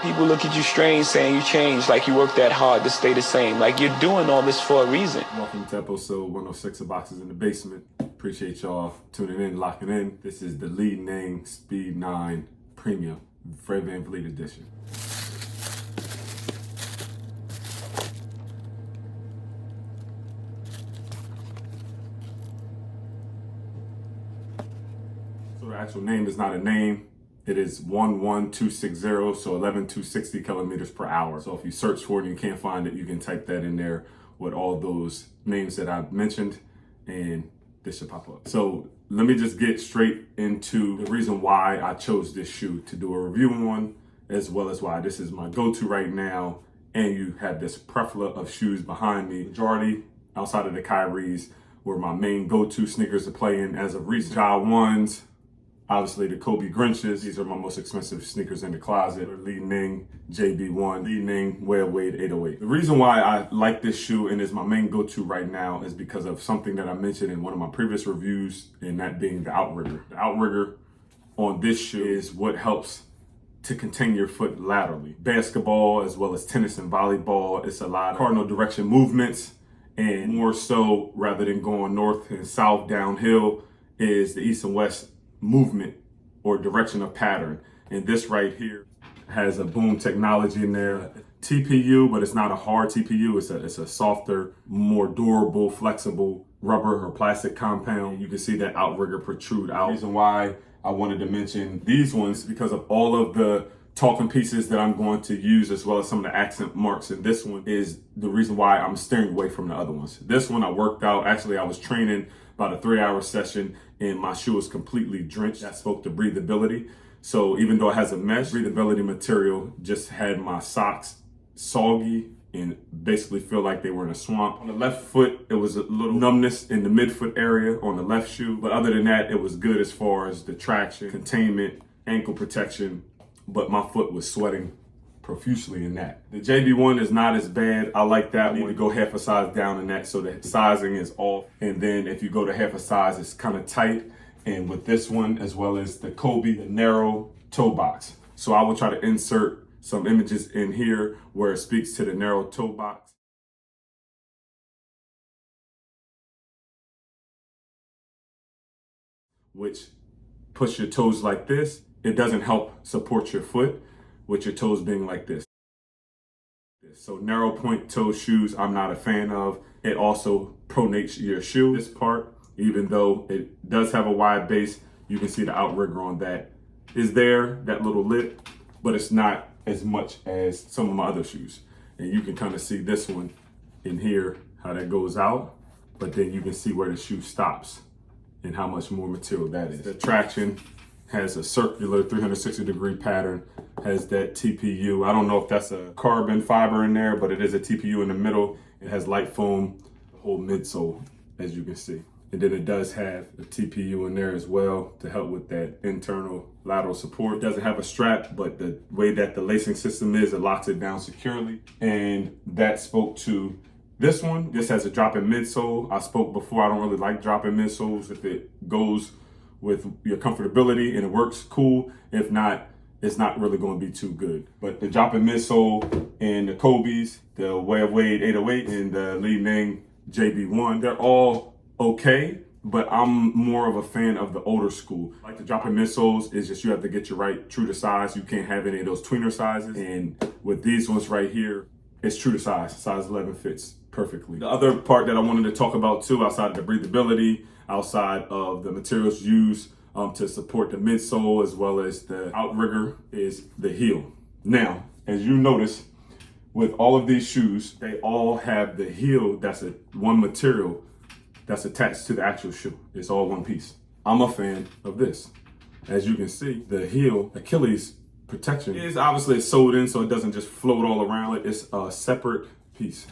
People look at you strange saying you changed, like you worked that hard to stay the same. Like you're doing all this for a reason. Welcome to episode 106 of Boxes in the Basement. Appreciate y'all tuning in, locking in. This is the Li-Ning Speed 9 Premium, Fred Vanvleet edition. So the actual name is not a name. It is 11260, so 11,260 kilometers per hour. So if you search for it and you can't find it, you can type that in there with all those names that I've mentioned, and this should pop up. So let me just get straight into the reason why I chose this shoe to do a review on, as well as why this is my go-to right now. And you have this plethora of shoes behind me. Majority, outside of the Kyries, were my main go-to sneakers to play in as of recent. Ja 1s, obviously the Kobe Grinches. These are my most expensive sneakers in the closet. Li-Ning JB1, Li-Ning Wade 808. The reason why I like this shoe and is my main go-to right now is because of something that I mentioned in one of my previous reviews, and that being the outrigger. The outrigger on this shoe is what helps to contain your foot laterally. Basketball as well as tennis and volleyball, it's a lot of cardinal direction movements, and more so rather than going north and south downhill is the east and west movement or direction of pattern. And this right here has a boom technology in there, TPU, but it's not a hard TPU. It's a softer, more durable, flexible rubber or plastic compound. You can see that outrigger protrude out. The reason why I wanted to mention these ones because of all of the talking pieces that I'm going to use, as well as some of the accent marks in this one, is the reason why I'm steering away from the other ones. This one I worked out. Actually, I was training about a 3-hour session and my shoe was completely drenched. That spoke to breathability. So even though it has a mesh, breathability material just had my socks soggy and basically feel like they were in a swamp. On the left foot, it was a little numbness in the midfoot area on the left shoe. But other than that, it was good as far as the traction, containment, ankle protection. But my foot was sweating profusely in that. The JB1 is not as bad. I like that one. You need to go half a size down in that so the sizing is off. And then if you go to half a size, it's kind of tight. And with this one, as well as the Kobe, the narrow toe box. So I will try to insert some images in here where it speaks to the narrow toe box. Which push your toes like this. It doesn't help support your foot with your toes being like this. So narrow point toe shoes, I'm not a fan of. It also pronates your shoe. This part, even though it does have a wide base, you can see the outrigger on that is there, that little lip, but it's not as much as some of my other shoes. And you can kind of see this one in here, how that goes out, but then you can see where the shoe stops and how much more material that is. The traction has a circular 360-degree pattern, has that TPU. I don't know if that's a carbon fiber in there, but it is a TPU in the middle. It has light foam, the whole midsole, as you can see. And then it does have a TPU in there as well to help with that internal lateral support. It doesn't have a strap, but the way that the lacing system is, it locks it down securely. And that spoke to this one. This has a drop-in midsole. I spoke before, I don't really like drop-in midsoles. If it goes with your comfortability and it works, cool. If not, it's not really going to be too good. But the drop-in midsole and the Kobe's, the Wade 808 and the Li-Ning JB1, they're all okay, but I'm more of a fan of the older school. Like the drop-in midsoles is just you have to get your right true to size. You can't have any of those tweener sizes. And with these ones right here, it's true to size. Size 11 fits perfectly. The other part that I wanted to talk about too, outside of the breathability, outside of the materials used to support the midsole as well as the outrigger, is the heel. Now, as you notice, with all of these shoes, they all have the heel that's one material that's attached to the actual shoe. It's all one piece. I'm a fan of this. As you can see, the heel, Achilles protection, is obviously sewed in so it doesn't just float all around. It's a separate piece.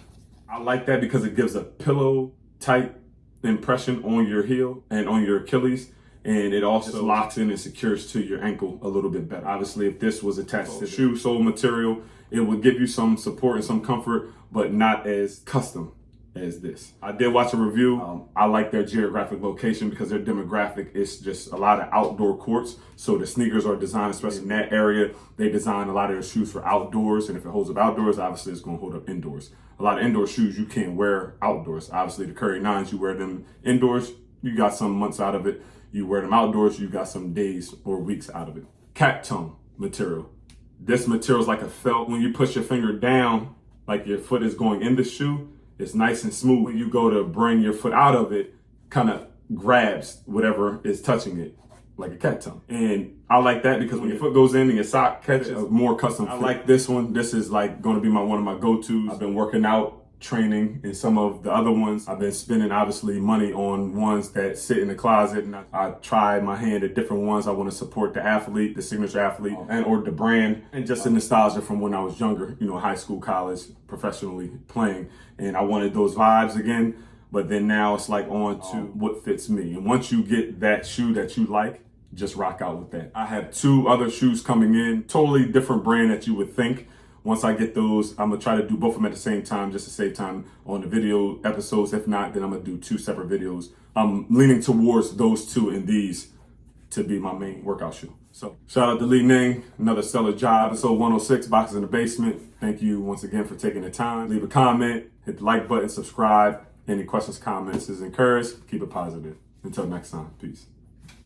I like that because it gives a pillow tight impression on your heel and on your Achilles, and it also locks in and secures to your ankle a little bit better. Obviously, if this was attached to shoe sole material, it would give you some support and some comfort, but not as custom as this. I did watch a review. I like their geographic location because their demographic is just a lot of outdoor courts. So the sneakers are designed, especially in that area, they design a lot of their shoes for outdoors. And if it holds up outdoors, obviously it's going to hold up indoors. A lot of indoor shoes you can't wear outdoors. Obviously the Curry 9s, you wear them indoors, you got some months out of it. You wear them outdoors, you got some days or weeks out of it. Cat tongue material. This material is like a felt. When you push your finger down, like your foot is going in the shoe, it's nice and smooth. When you go to bring your foot out of it, kind of grabs whatever is touching it, like a cat tongue. And I like that because when your foot goes in and your sock catches, more custom fit. I like this one. This is like going to be one of my go-tos. I've been working out, training in some of the other ones. I've been spending obviously money on ones that sit in the closet, and I try my hand at different ones. I want to support the athlete, the signature athlete, and or the brand, and just the nostalgia from when I was younger, you know, high school, college, professionally playing. And I wanted those vibes again, but then now it's like on to what fits me. And once you get that shoe that you like, just rock out with that. I have 2 other shoes coming in, totally different brand that you would think. Once I get those, I'm gonna try to do both of them at the same time just to save time on the video episodes. If not, then I'm gonna do 2 separate videos. I'm leaning towards those 2 and these to be my main workout shoe. So shout out to Li-Ning, another stellar job. Episode 106, Boxes in the Basement. Thank you once again for taking the time. Leave a comment, hit the like button, subscribe. Any questions, comments is encouraged. Keep it positive. Until next time, peace.